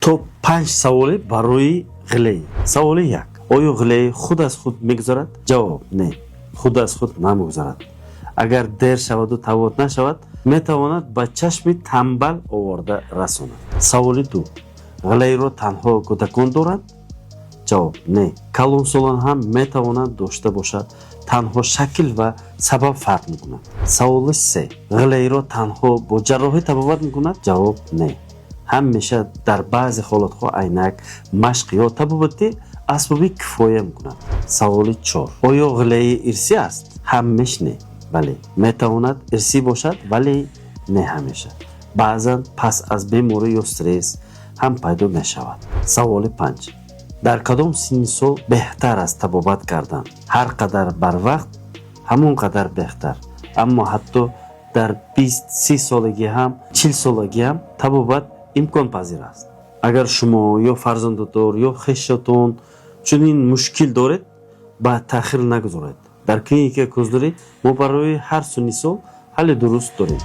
تو 5 سوالی برای غله. سوال 1. آیا غله خود از خود میگذارد؟ جواب نه، خود از خود نمیگذارد. اگر دیر شود و تفاوت نشود میتواند به چشم تنبل آورده رساند. سوال 2. غله را تنها کودکان دارند؟ جواب نه، کلانسالان هم میتوانند داشته باشد، تنها شکل و سبب فرق میکند. سوال 3. غله را تنها با جراحی تبابت میکند؟ جواب نه، همیشه در بعض حالات ها عینک، مشق یا تبابتی اسبابی کفایه میکند. سوال 4. آیا غله ارسی است؟ همیشه نه، بله میتواند ارسی باشد ولی نه همیشه. بعضا پس از بیماری یا استرس هم پیدا میشود. سوال 5. در کدام سن سال بهتر است تبابت کردن؟ هر قدر بر وقت همون قدر بهتر، اما حتی در 20-30 سالگی هم 40 سالگی هم تبابت امکان پذیر است. اگر شما یا فرزندتان یا خویشتان چنین مشکل دارید با تأخیر نگذارید. در کلینیک کوزداری ما برای هر سن سال حل درست داریم.